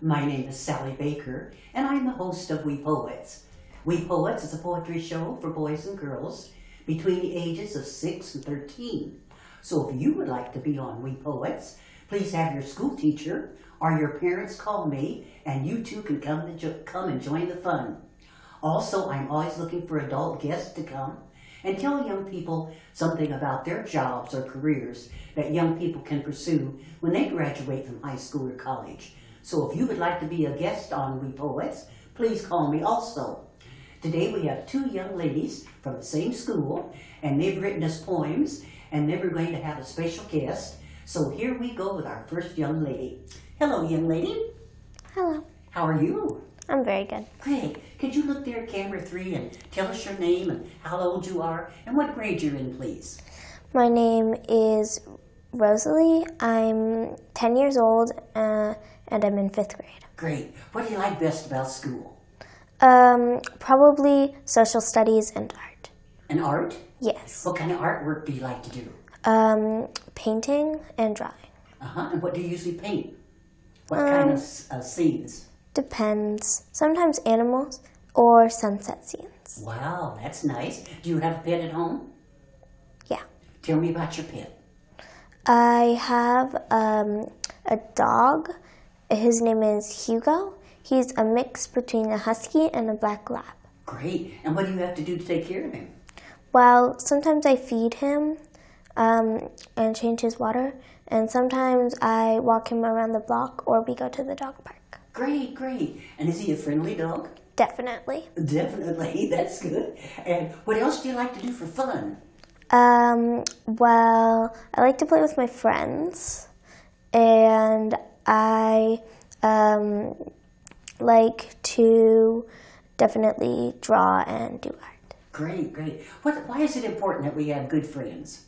My name is Sally Baker, and I'm the host of We Poets. We Poets is a poetry show for boys and girls between the ages of 6 and 13. So if you would like to be on We Poets, please have your school teacher or your parents call me, and you too can come and join the fun. Also, I'm always looking for adult guests to come and tell young people something about their jobs or careers that young people can pursue when they graduate from high school or college. So if you would like to be a guest on We Poets, please call me also. Today we have two young ladies from the same school, and they've written us poems, and then we're going to have a special guest. So here we go with our first young lady. Hello, young lady. Hello. How are you? I'm very good. Great. Could you look there at camera 3 and tell us your name and how old you are and what grade you're in, please? My name is Rosalie. I'm 10 years old and I'm in 5th grade. Great. What do you like best about school? Probably social studies and art. And art? Yes. What kind of artwork do you like to do? Painting and drawing. And what do you usually paint? What kind of scenes? Depends. Sometimes animals or sunset scenes. Wow, that's nice. Do you have a pet at home? Yeah. Tell me about your pet. I have a dog. His name is Hugo. He's a mix between a husky and a black lab. Great. And what do you have to do to take care of him? Well, sometimes I feed him and change his water, and sometimes I walk him around the block or we go to the dog park. Great, great. And is he a friendly dog? Definitely. Definitely, that's good. And what else do you like to do for fun? Well, I like to play with my friends, and I like to definitely draw and do art. Great, great. Why is it important that we have good friends?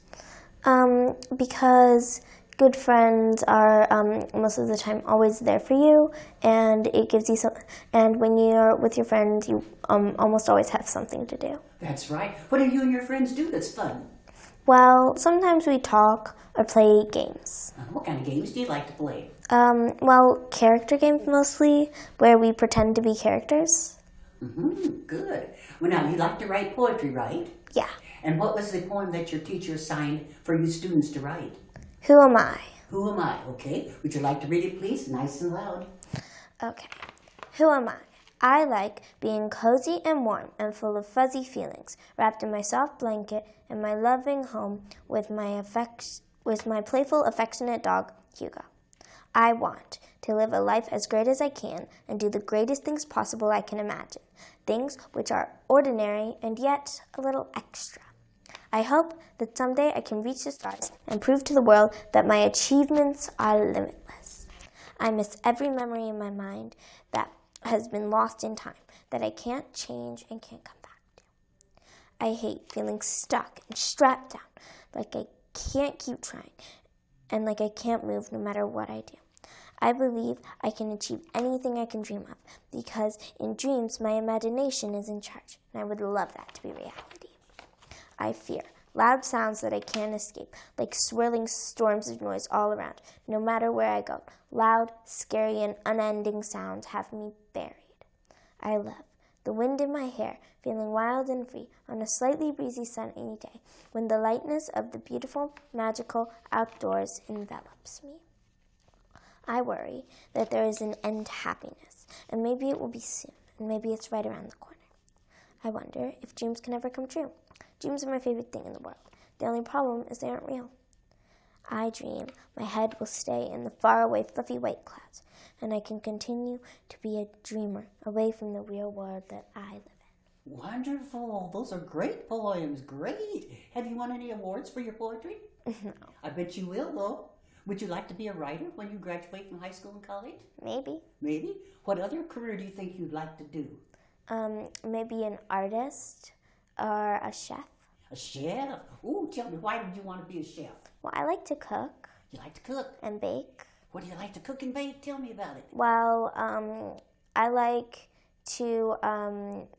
Because good friends are most of the time always there for you, and it gives you some. And when you're with your friends, you almost always have something to do. That's right. What do you and your friends do that's fun? Well, sometimes we talk or play games. What kind of games do you like to play? Well, character games mostly, where we pretend to be characters. Good. Well, now, you like to write poetry, right? Yeah. And what was the poem that your teacher assigned for you students to write? Who am I? Who am I? Okay. Would you like to read it, please? Nice and loud. Okay. Who am I? I like being cozy and warm and full of fuzzy feelings, wrapped in my soft blanket in my loving home with my playful, affectionate dog, Hugo. I want to live a life as great as I can and do the greatest things possible I can imagine, things which are ordinary and yet a little extra. I hope that someday I can reach the stars and prove to the world that my achievements are limitless. I miss every memory in my mind that has been lost in time, that I can't change and can't come back to. I hate feeling stuck and strapped down, like I can't keep trying, and like I can't move no matter what I do. I believe I can achieve anything I can dream of, because in dreams my imagination is in charge, and I would love that to be reality. I fear loud sounds that I can't escape, like swirling storms of noise all around, no matter where I go. Loud, scary, and unending sounds have me buried. I love the wind in my hair, feeling wild and free on a slightly breezy sunny day, when the lightness of the beautiful, magical outdoors envelops me. I worry that there is an end to happiness, and maybe it will be soon, and maybe it's right around the corner. I wonder if dreams can ever come true. Dreams are my favorite thing in the world. The only problem is they aren't real. I dream my head will stay in the faraway fluffy white clouds, and I can continue to be a dreamer away from the real world that I live in. Wonderful. Those are great poems. Great. Have you won any awards for your poetry? No. I bet you will, though. Would you like to be a writer when you graduate from high school and college? Maybe. Maybe. What other career do you think you'd like to do? Maybe an artist or a chef. A chef? Ooh, tell me, why would you want to be a chef? Well, I like to cook. You like to cook? And bake. What do you like to cook and bake? Tell me about it. Well, I like to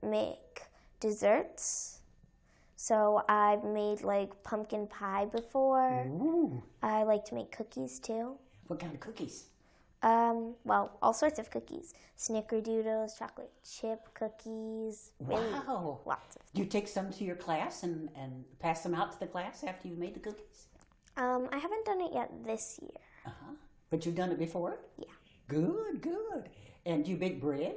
make desserts. So I've made like pumpkin pie before. Ooh. I like to make cookies too. What kind of cookies? Well, all sorts of cookies. Snickerdoodles, chocolate chip cookies. Really Wow. lots of. Do you take some to your class and pass them out to the class after you've made the cookies? I haven't done it yet this year. Uh-huh. But you've done it before? Yeah. Good, good. And do you bake bread?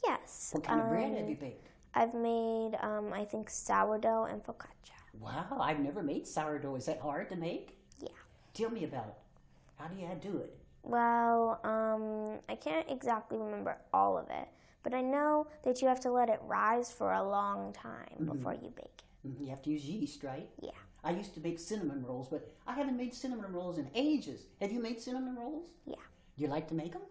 Yes. What kind of bread have you baked? I've made, I think, sourdough and focaccia. Wow, I've never made sourdough. Is that hard to make? Yeah. Tell me about it. How do you do it? Well, I can't exactly remember all of it, but I know that you have to let it rise for a long time before you bake it. You have to use yeast, right? Yeah. I used to make cinnamon rolls, but I haven't made cinnamon rolls in ages. Have you made cinnamon rolls? Yeah. Do you like to make them?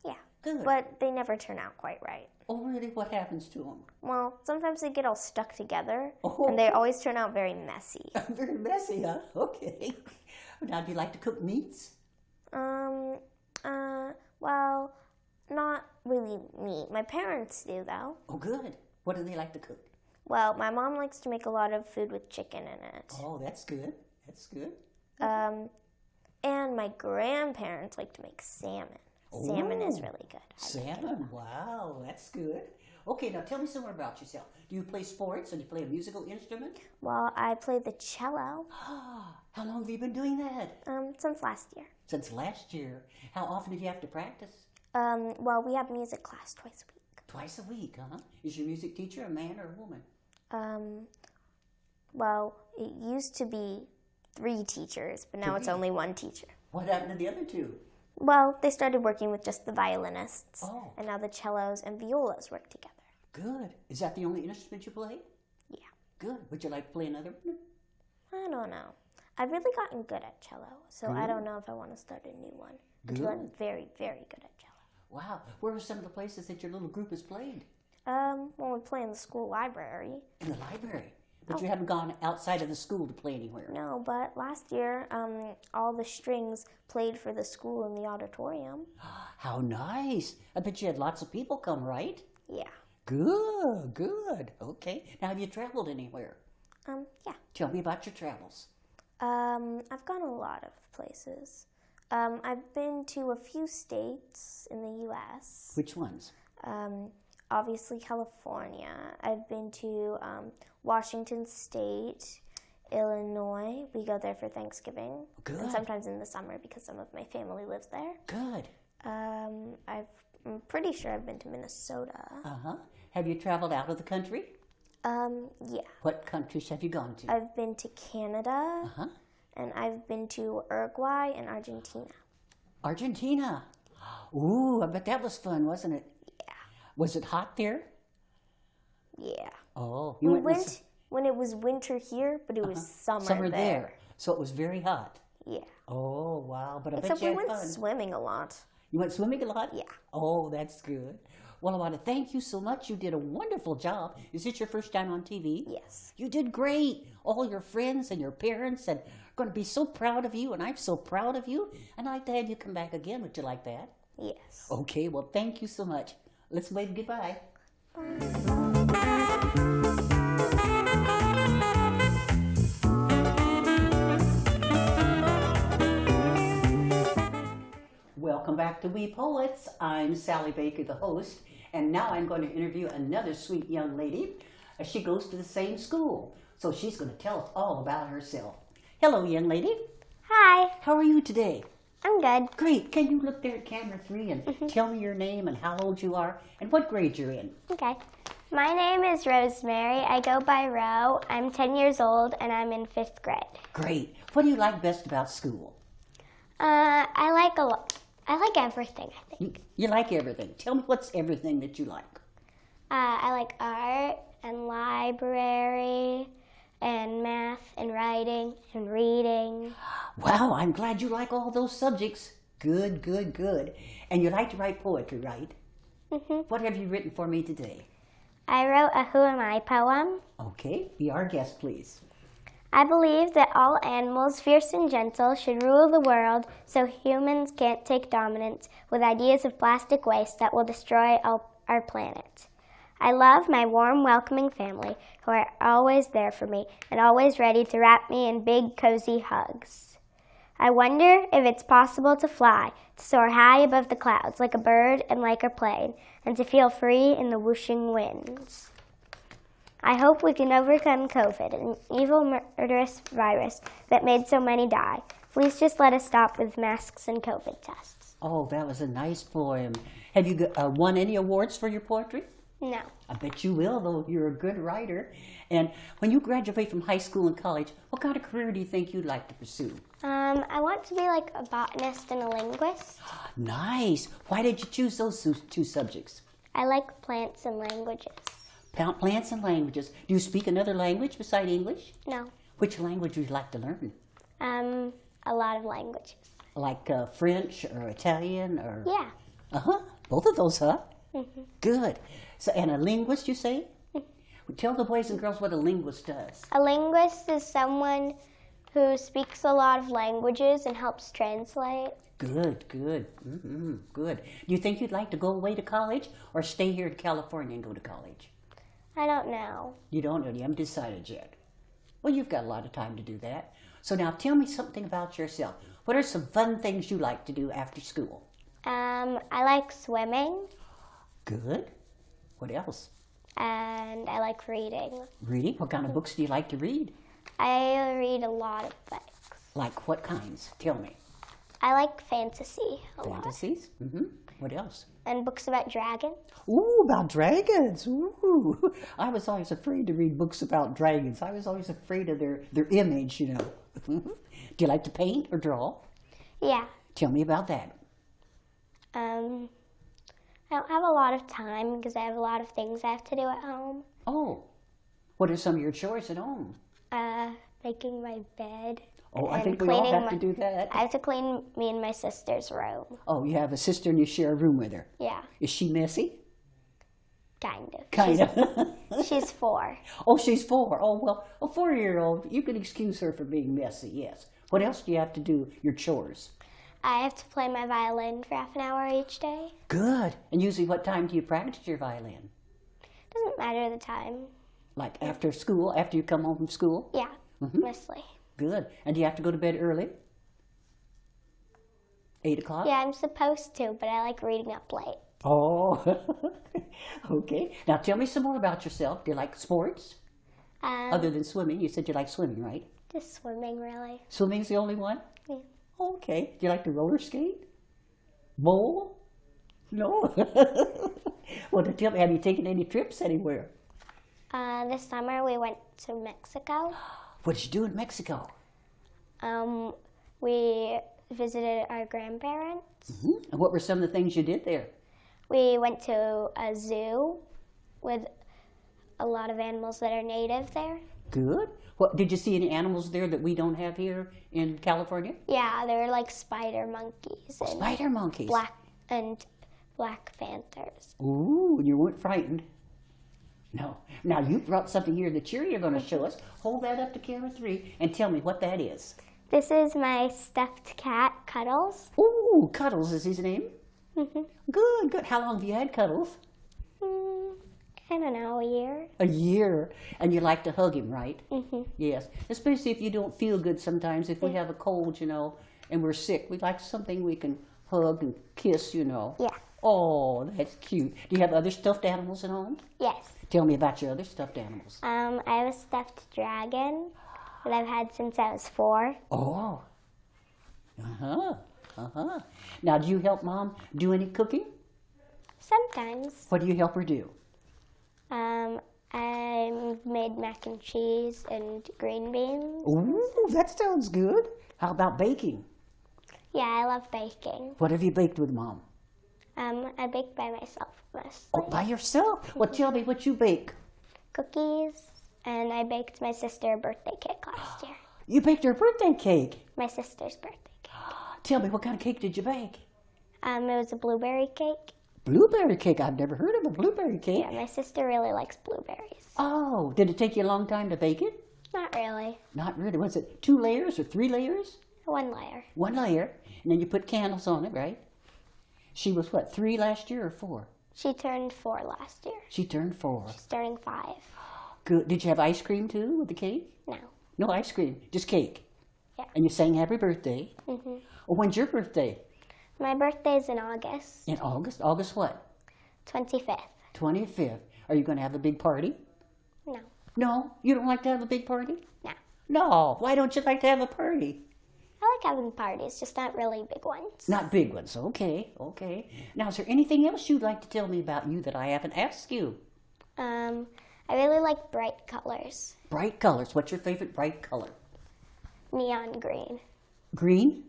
Yeah. Good. But they never turn out quite right. Oh, really? What happens to them? Well, sometimes they get all stuck together, Oh. and they always turn out very messy. Very messy, huh? Okay. Now, do you like to cook meats? Well, not really meat. My parents do, though. Oh, good. What do they like to cook? Well, my mom likes to make a lot of food with chicken in it. Oh, that's good. That's good. And my grandparents like to make salmon. Salmon is really good. Salmon? Wow, that's good. Okay, now tell me some more about yourself. Do you play sports and you play a musical instrument? Well, I play the cello How long have you been doing that? since last year. Since last year. How often did you have to practice? Well, we have music class twice a week. Twice a week, huh? Is your music teacher a man or a woman? Well, it used to be 3 teachers, but now it's only 1 teacher. What happened to the other 2? Well, they started working with just the violinists, Oh. and now the cellos and violas work together. Good. Is that the only instrument you play? Yeah. Good. Would you like to play another one? I don't know. I've really gotten good at cello, so I don't know if I want to start a new one. Until I'm very, very good at cello. Wow. Where are some of the places that your little group has played? When we play in the school library. In the library. But you haven't gone outside of the school to play anywhere. No, but last year, all the strings played for the school in the auditorium. How nice. I bet you had lots of people come, right? Yeah. Good, good. Okay. Now, have you traveled anywhere? Yeah. Tell me about your travels. I've gone a lot of places. I've been to a few states in the U.S. Which ones? Obviously California. I've been to Washington State, Illinois. We go there for Thanksgiving. Good. And sometimes in the summer because some of my family lives there. Good. I'm pretty sure I've been to Minnesota. Uh-huh. Have you traveled out of the country? Yeah. What countries have you gone to? I've been to Canada. Uh-huh. And I've been to Uruguay and Argentina. Argentina. Ooh, I bet that was fun, wasn't it? Yeah. Was it hot there? Yeah. Oh, We went when it was winter here, but it was summer there. So it was very hot. Yeah. Oh, wow. But I Except bet you we had went fun. swimming a lot. You went swimming a lot? Yeah. Oh, that's good. Well, I want to thank you so much. You did a wonderful job. Is this your first time on TV? Yes. You did great. All your friends and your parents and are going to be so proud of you, and I'm so proud of you. And I'd like to have you come back again. Would you like that? Yes. Okay, well, thank you so much. Let's wave goodbye. Welcome back to We Poets. I'm Sally Baker, the host, and now I'm going to interview another sweet young lady. She goes to the same school, so she's going to tell us all about herself. Hello, young lady. Hi. How are you today? I'm good. Great. Can you look there at camera 3 and tell me your name and how old you are and what grade you're in? Okay. My name is Rosemary. I go by Ro. I'm 10 years old and I'm in 5th grade. Great. What do you like best about school? I like a lot. I like everything, I think. You like everything. Tell me what's everything that you like. I like art and library and math and writing and reading. Wow, I'm glad you like all those subjects. Good, good, good. And you like to write poetry, right? What have you written for me today? I wrote a Who Am I poem. Okay, be our guest, please. I believe that all animals, fierce and gentle, should rule the world so humans can't take dominance with ideas of plastic waste that will destroy our planet. I love my warm, welcoming family who are always there for me and always ready to wrap me in big, cozy hugs. I wonder if it's possible to fly, to soar high above the clouds like a bird and like a plane, and to feel free in the whooshing winds. I hope we can overcome COVID, an evil, murderous virus that made so many die. Please just let us stop with masks and COVID tests. Oh, that was a nice poem. Have you won any awards for your poetry? No. I bet you will, though. You're a good writer. And when you graduate from high school and college, what kind of career do you think you'd like to pursue? I want to be like a botanist and a linguist. Nice. Why did you choose those two subjects? I like plants and languages. Plants and languages. Do you speak another language beside English? No. Which language would you like to learn? A lot of languages. Like French or Italian or? Yeah. Uh-huh. Both of those, huh? Mm-hmm. Good. So, and a linguist, you say? Tell the boys and girls what a linguist does. A linguist is someone who speaks a lot of languages and helps translate. Good, good. Mm-hmm, good. Do you think you'd like to go away to college or stay here in California and go to college? I don't know. You don't know. You haven't decided yet. Well, you've got a lot of time to do that. So now tell me something about yourself. What are some fun things you like to do after school? I like swimming. Good. What else? And I like reading. Reading? What kind of books do you like to read? I read a lot of books. Like what kinds? Tell me. I like fantasy a lot. Fantasies? Mm-hmm. What else? And books about dragons. Ooh, about dragons. Ooh. I was always afraid to read books about dragons. I was always afraid of their image, you know. Do you like to paint or draw? Yeah. Tell me about that. I don't have a lot of time because I have a lot of things I have to do at home. Oh. What are some of your chores at home? Making my bed. Oh, I and think we all cleaning have to do that. I have to clean me and my sister's room. Oh, you have a sister and you share a room with her. Yeah, Is she messy? kind of. Kind of. She's 4. Oh, she's 4. Oh, well, a 4-year-old, you can excuse her for being messy, yes. What else do you have to do, your chores? I have to play my violin for half an hour each day. Good. And usually what time do you practice your violin? Doesn't matter the time. Like after school, after you come home from school? Yeah, mostly. Good. And do you have to go to bed early? 8 o'clock? Yeah, I'm supposed to, but I like reading up late. Oh, okay. Now tell me some more about yourself. Do you like sports? Other than swimming? You said you like swimming, right? Just swimming, really. Swimming's the only one? Yeah. Okay. Do you like to roller skate? Bowl? No? Well, tell me, have you taken any trips anywhere? This summer we went to Mexico. What did you do in Mexico? We visited our grandparents. Mm-hmm. And what were some of the things you did there? We went to a zoo with a lot of animals that are native there. Good. What, did you see any animals there that we don't have here in California? Yeah, there were like spider monkeys and Spider monkeys. black panthers. Ooh, you weren't frightened. No. Now you brought something here that you're going to show us. Hold that up to camera 3 and tell me what that is. This is my stuffed cat, Cuddles. Ooh, Cuddles is his name? Mm-hmm. Good, good. How long have you had Cuddles? I don't know, a year. A year. And you like to hug him, right? Mm-hmm. Yes. Especially if you don't feel good sometimes. If we have a cold, you know, and we're sick, we'd like something we can hug and kiss, you know. Yeah. Oh, that's cute. Do you have other stuffed animals at home? Yes. Tell me about your other stuffed animals. I have a stuffed dragon that I've had since I was 4. Oh. Uh-huh. Uh-huh. Now, do you help Mom do any cooking? Sometimes. What do you help her do? I've made mac and cheese and green beans. Ooh, that sounds good. How about baking? Yeah, I love baking. What have you baked with Mom? I bake by myself mostly. Oh, by yourself? Well, tell me what you bake. Cookies, and I baked my sister a birthday cake last year. You baked her birthday cake. My sister's birthday cake. Tell me, what kind of cake did you bake? It was a blueberry cake. Blueberry cake? I've never heard of a blueberry cake. Yeah, my sister really likes blueberries. Oh, did it take you a long time to bake it? Not really. Not really. Was it 2 layers or 3 layers? 1 layer. 1 layer, and then you put candles on it, right? She was what, 3 last year or 4? She turned 4 last year. She turned 4. She's turning 5. Good. Did you have ice cream too with the cake? No. No ice cream, just cake. Yeah. And you sang happy birthday. Mhm. Well, when's your birthday? My birthday's in August. In August? August what? 25th. 25th. Are you going to have a big party? No. No? You don't like to have a big party? No. No. Why don't you like to have a party? I like having parties, just not really big ones. Not big ones. Okay, okay. Now, is there anything else you'd like to tell me about you that I haven't asked you? I really like bright colors. Bright colors. What's your favorite bright color? Neon green. Green?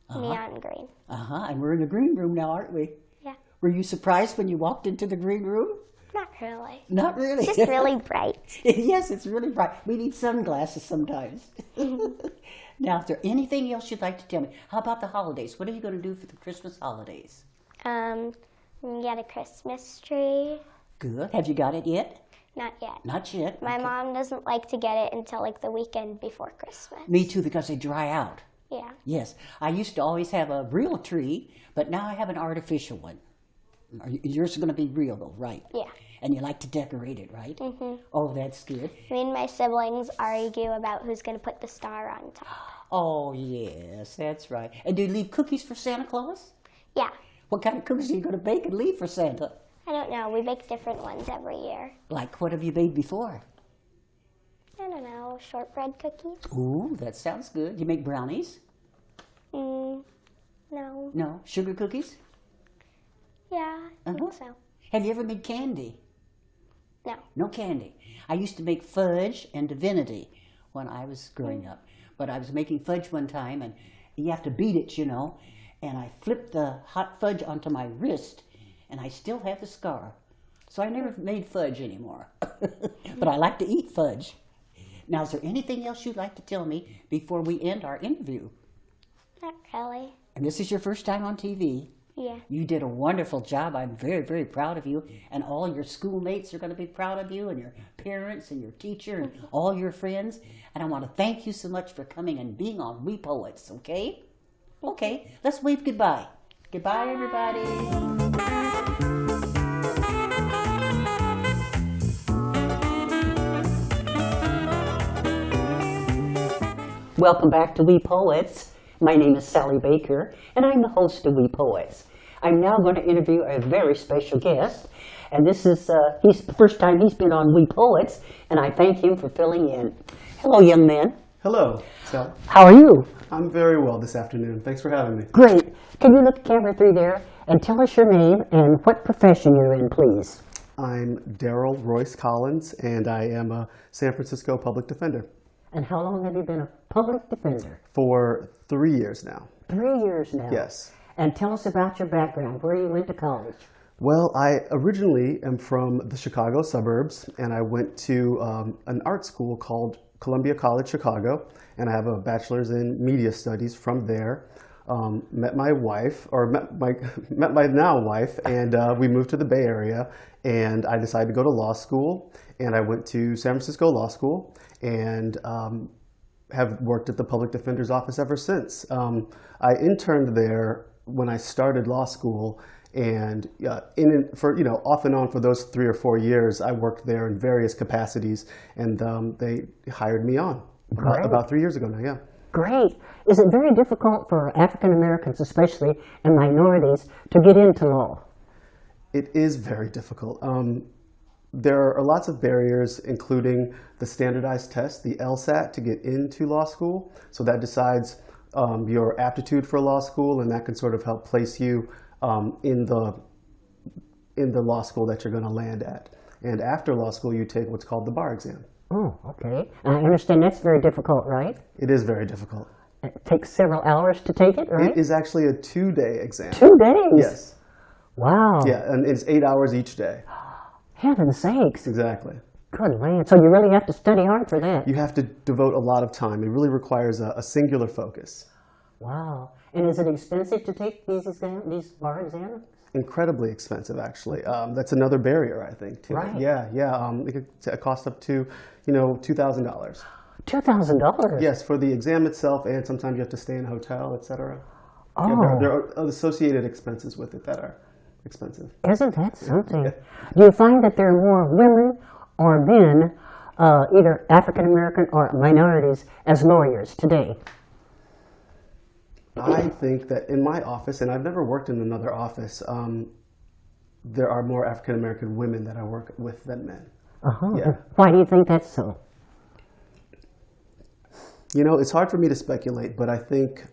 Neon green. Uh-huh. And we're in the green room now, aren't we? Yeah. Were you surprised when you walked into the green room? Not really. Not really. Just really bright. Yes, it's really bright. We need sunglasses sometimes. Now, is there anything else you'd like to tell me? How about the holidays? What are you going to do for the Christmas holidays? Get a Christmas tree. Good. Have you got it yet? Not yet. Not yet. My Okay. mom doesn't like to get it until like the weekend before Christmas. Me too, because they dry out. Yeah. Yes. I used to always have a real tree, but now I have an artificial one. Yours is going to be real, though, right? Yeah. And you like to decorate it, right? Mm-hmm. Oh, that's good. Me and my siblings argue about who's going to put the star on top. Oh, yes, that's right. And do you leave cookies for Santa Claus? Yeah. What kind of cookies are you going to bake and leave for Santa? I don't know. We bake different ones every year. Like, what have you made before? I don't know. Shortbread cookies? Ooh, that sounds good. You make brownies? No. No. Sugar cookies? Yeah, I think so. Have you ever made candy? No. No candy. I used to make fudge and divinity when I was growing up. But I was making fudge one time, and you have to beat it, you know. And I flipped the hot fudge onto my wrist, and I still have the scar. So I never made fudge anymore. But I like to eat fudge. Now, is there anything else you'd like to tell me before we end our interview? Not really. And this is your first time on TV. Yeah. You did a wonderful job. I'm very, very proud of you. And all your schoolmates are going to be proud of you, and your parents and your teacher and all your friends. And I want to thank you so much for coming and being on We Poets, okay? Okay, let's wave goodbye. Goodbye, everybody. Welcome back to We Poets. My name is Sally Baker, and I'm the host of We Poets. I'm now going to interview a very special guest, and this is he's the first time he's been on We Poets, and I thank him for filling in. Hello, young man. Hello, Sally. How are you? I'm very well this afternoon. Thanks for having me. Great. Can you look at camera 3 there and tell us your name and what profession you're in, please? I'm Darryl Royce Collins, and I am a San Francisco Public Defender And how long have you been a public defender? for 3 years now. 3 years now. Yes. And tell us about your background, where you went to college. Well, I originally am from the Chicago suburbs, and I went to an art school called Columbia College Chicago, and I have a bachelor's in media studies from there. Met my wife, or met my now wife, and we moved to the Bay Area, and I decided to go to law school, and I went to San Francisco Law School, and have worked at the Public Defender's Office ever since. I interned there when I started law school, and for off and on for those 3 or 4 years, I worked there in various capacities, and they hired me on about 3 years ago now. Yeah. Great. Is it very difficult for African Americans, especially, and minorities, to get into law? It is very difficult. There are lots of barriers, including the standardized test, the LSAT, to get into law school. So that decides your aptitude for law school, and that can sort of help place you in the law school that you're going to land at. And after law school, you take what's called the bar exam. Oh, okay. I understand that's very difficult, right? It is very difficult. It takes several hours to take it, right? It is actually a 2-day exam. 2 days? Yes. Wow. Yeah, and it's 8 hours each day. Heaven's sakes. Exactly. Good man. So you really have to study hard for that. You have to devote a lot of time. It really requires a singular focus. Wow. And is it expensive to take these bar exams? Incredibly expensive, actually. That's another barrier, I think, too. Right. Yeah. It could cost up to, $2,000. $2,000? Yes, for the exam itself, and sometimes you have to stay in a hotel, etc. Oh. Yeah, there are associated expenses with it that are expensive. Isn't that something? Do you find that there are more women or men, either African American or minorities, as lawyers today? I think that in my office, and I've never worked in another office, there are more African American women that I work with than men. Yeah. Why do you think that's so? You know, it's hard for me to speculate, but I think,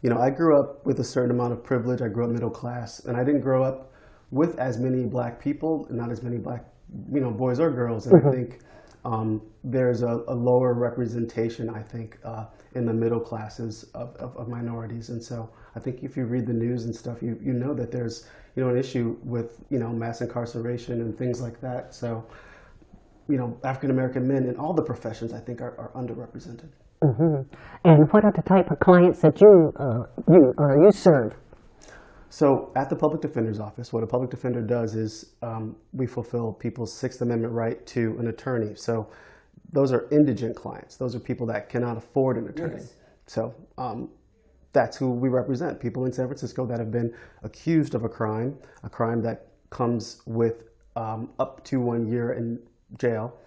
you know, I grew up with a certain amount of privilege. I grew up middle class, and I didn't grow up with as many black people, not as many black, you know, boys or girls. And I think there's a lower representation, I think, in the middle classes of minorities. And so I think if you read the news and stuff, you know that there's, you know, an issue with, you know, mass incarceration and things like that. So, you know, African American men in all the professions, I think, are underrepresented. And what are the type of clients that you serve? So at the Public Defender's Office, what a public defender does is we fulfill people's Sixth Amendment right to an attorney. So those are indigent clients. Those are people that cannot afford an attorney. Yes. So that's who we represent, people in San Francisco that have been accused of a crime that comes with up to 1 year in jail.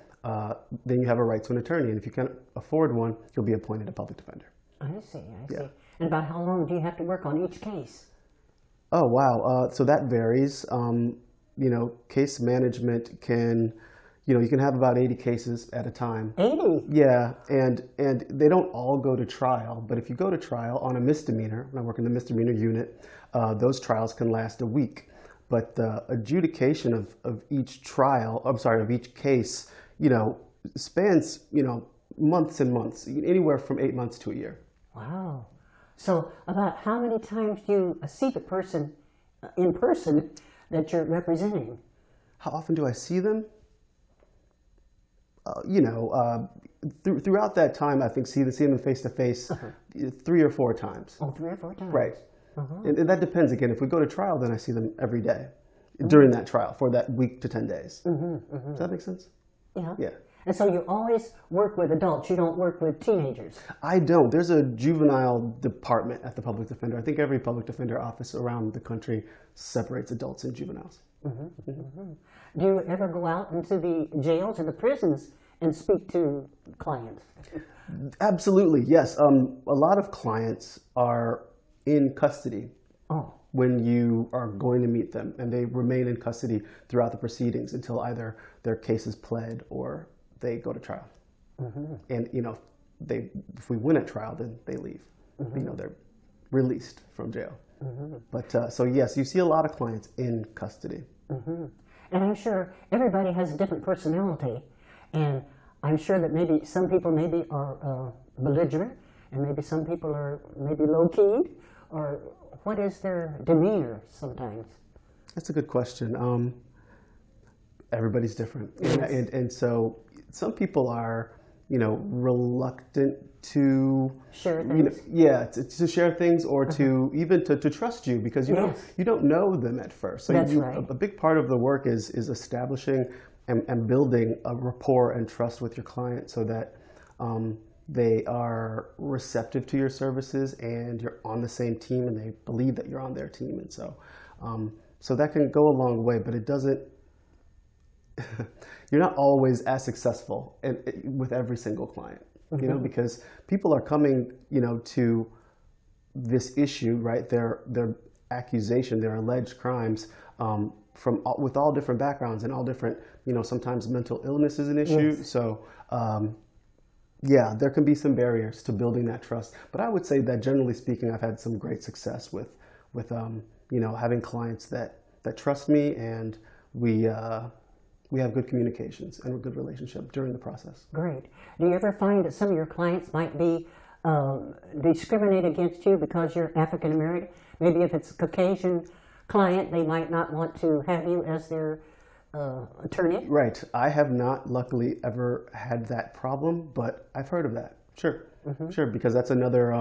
Then you have a right to an attorney. And if you can't afford one, you'll be appointed a public defender. I see. And about how long do you have to work on each case? Oh, wow. So that varies. You know, case management can, you know, you can have about 80 cases at a time. 80? Yeah, and they don't all go to trial, but if you go to trial on a misdemeanor, and I work in the misdemeanor unit, those trials can last a week. But the adjudication of each trial, of each case, you know, spans, you know, months and months, anywhere from 8 months to a year. Wow. So about how many times do you see the person in person that you're representing? How often do I see them? You know, throughout that time, I think see them face to face 3 or 4 times. Oh, 3 or 4 times. Right. And that depends. Again, if we go to trial, then I see them every day during that trial for that week to 10 days. Does that make sense? Yeah. Yeah. And so you always work with adults. You don't work with teenagers. I don't. There's a juvenile department at the public defender. I think every public defender office around the country separates adults and juveniles. Do you ever go out into the jails and the prisons and speak to clients? Absolutely, yes. A lot of clients are in custody when you are going to meet them, and they remain in custody throughout the proceedings until either their case is pled or they go to trial. And, you know, if we win at trial, then they leave. You know, they're released from jail. But so yes, you see a lot of clients in custody. And I'm sure everybody has a different personality, and I'm sure that maybe some people maybe are belligerent, and maybe some people are maybe low-keyed, or what is their demeanor sometimes? That's a good question. Everybody's different, and so some people are, you know, reluctant to share things. You know, to share things, or to even to trust you, because you don't know them at first. So That's right. A big part of the work is establishing and building a rapport and trust with your client, so that they are receptive to your services and you're on the same team and they believe that you're on their team. And so so that can go a long way, but it doesn't you're not always as successful with every single client, you know, because people are coming, you know, to this issue, right? Their accusation, their alleged crimes, with all different backgrounds and all different, you know, sometimes mental illness is an issue. Yes. So, yeah, there can be some barriers to building that trust. But I would say that generally speaking, I've had some great success with you know, having clients that trust me, and we have good communications and a good relationship during the process. Great. Do you ever find that some of your clients might be discriminate against you because you're African American? Maybe if it's a Caucasian client, they might not want to have you as their attorney? Right. I have not, luckily, ever had that problem, but I've heard of that. Sure. Sure, because that's another,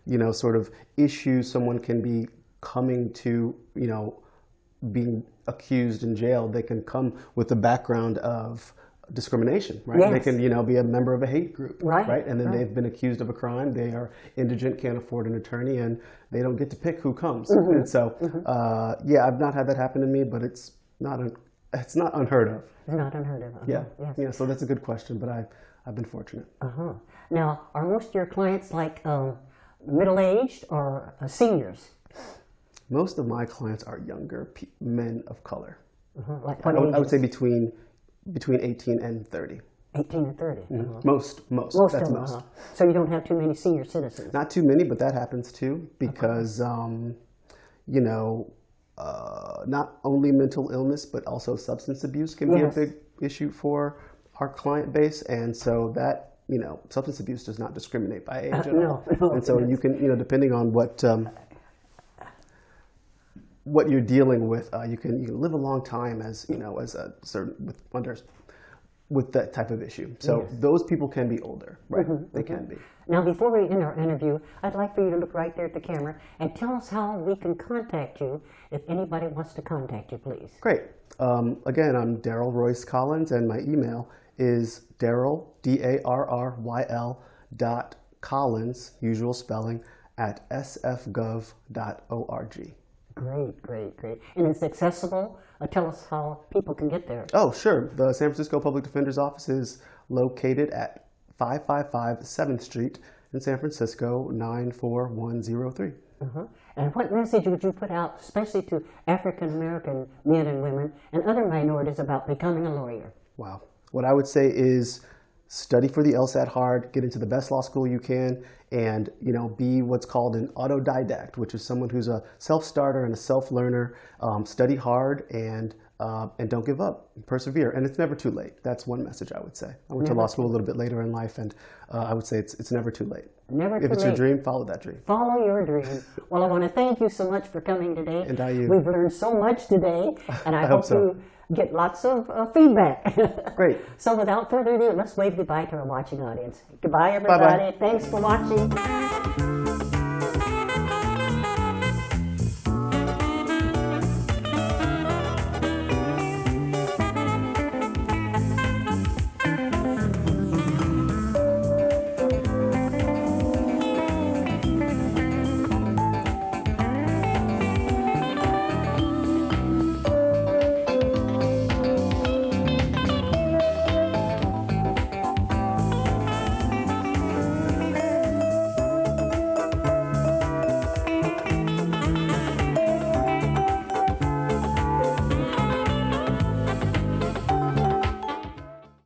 you know, sort of issue someone can be coming to, you know, being accused in jail. They can come with the background of discrimination, right? Yes. They can, you know, be a member of a hate group, right? And then they've been accused of a crime. They are indigent, can't afford an attorney, and they don't get to pick who comes. And so, yeah, I've not had that happen to me, but it's not unheard of. It's not unheard of. Yeah, Yes. yeah. So that's a good question, but I've been fortunate. Now, are most of your clients like middle-aged or seniors? Most of my clients are younger men of color. Like I what would say ages? between 18 and 30. 18 and 30. Most. Most That's of them. most. So you don't have too many senior citizens. Not too many, but that happens too because, you know, not only mental illness, but also substance abuse can be Yes. a big issue for our client base. And so that, you know, substance abuse does not discriminate by age at all. No, And so you can, you know, depending on what you're dealing with, you can live a long time as, you know, as a certain, with that type of issue. So Yes. those people can be older, right? They can be. Now, before we end our interview, I'd like for you to look right there at the camera and tell us how we can contact you if anybody wants to contact you, please. Great. Again, I'm Darryl Royce Collins, and my email is Darryl, DARRYL .Collins, usual spelling, at sfgov.org. Great, great, great. And it's accessible. Tell us how people can get there. Oh, sure. The San Francisco Public Defender's office is located at 555 7th Street in San Francisco, 94103. And what message would you put out, especially to African American men and women and other minorities, about becoming a lawyer? Wow. What I would say is study for the LSAT hard, get into the best law school you can, and, you know, be what's called an autodidact, which is someone who's a self-starter and a self-learner. Study hard and don't give up. Persevere, and it's never too late. That's one message I would say. I went to law school a little bit later in life, and I would say it's never too late. Never too If it's late. your dream, follow that dream. Follow your dream. Well, I want to thank you so much for coming today. And you. We've learned so much today, and I, I hope hope so. you get lots of feedback. Great. So without further ado, let's wave goodbye to our watching audience. Goodbye, everybody. Bye-bye. Thanks for watching.